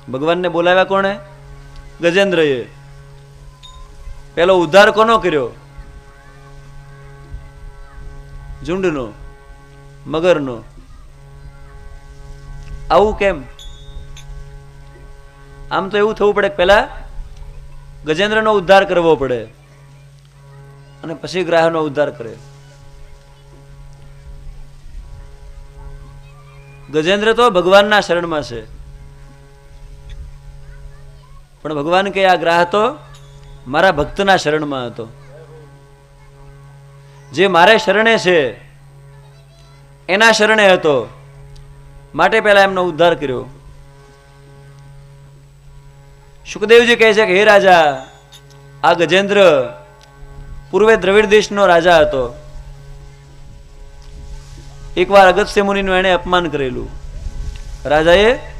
ભગવાનને બોલાવ્યા કોણે? ગજેન્દ્રએ. પેલો ઉદ્ધાર કોનો કર્યો? ઝુંડનો, મગરનો. આવું કેમ? આમ તો એવું થવું પડે કે પહેલા ગજેન્દ્રનો ઉદ્ધાર કરવો પડે અને પછી ગ્રાહનો ઉદ્ધાર કરે. ગજેન્દ્ર તો ભગવાનના શરણમાં છે, પણ ભગવાન કે આ ગ્રાહ તો મારા ભક્તના શરણમાં હતો. જે મારે શરણે છે એના શરણે હતો, માટે પહેલા એમનો ઉદ્ધાર કર્યો. સુખદેવજી કહે છે કે હે રાજા, આ ગજેન્દ્ર પૂર્વે દ્રવિડ દેશનો રાજા હતો. એકવાર અગસ્ત્ય મુનિનું એણે અપમાન કરેલું. રાજાએ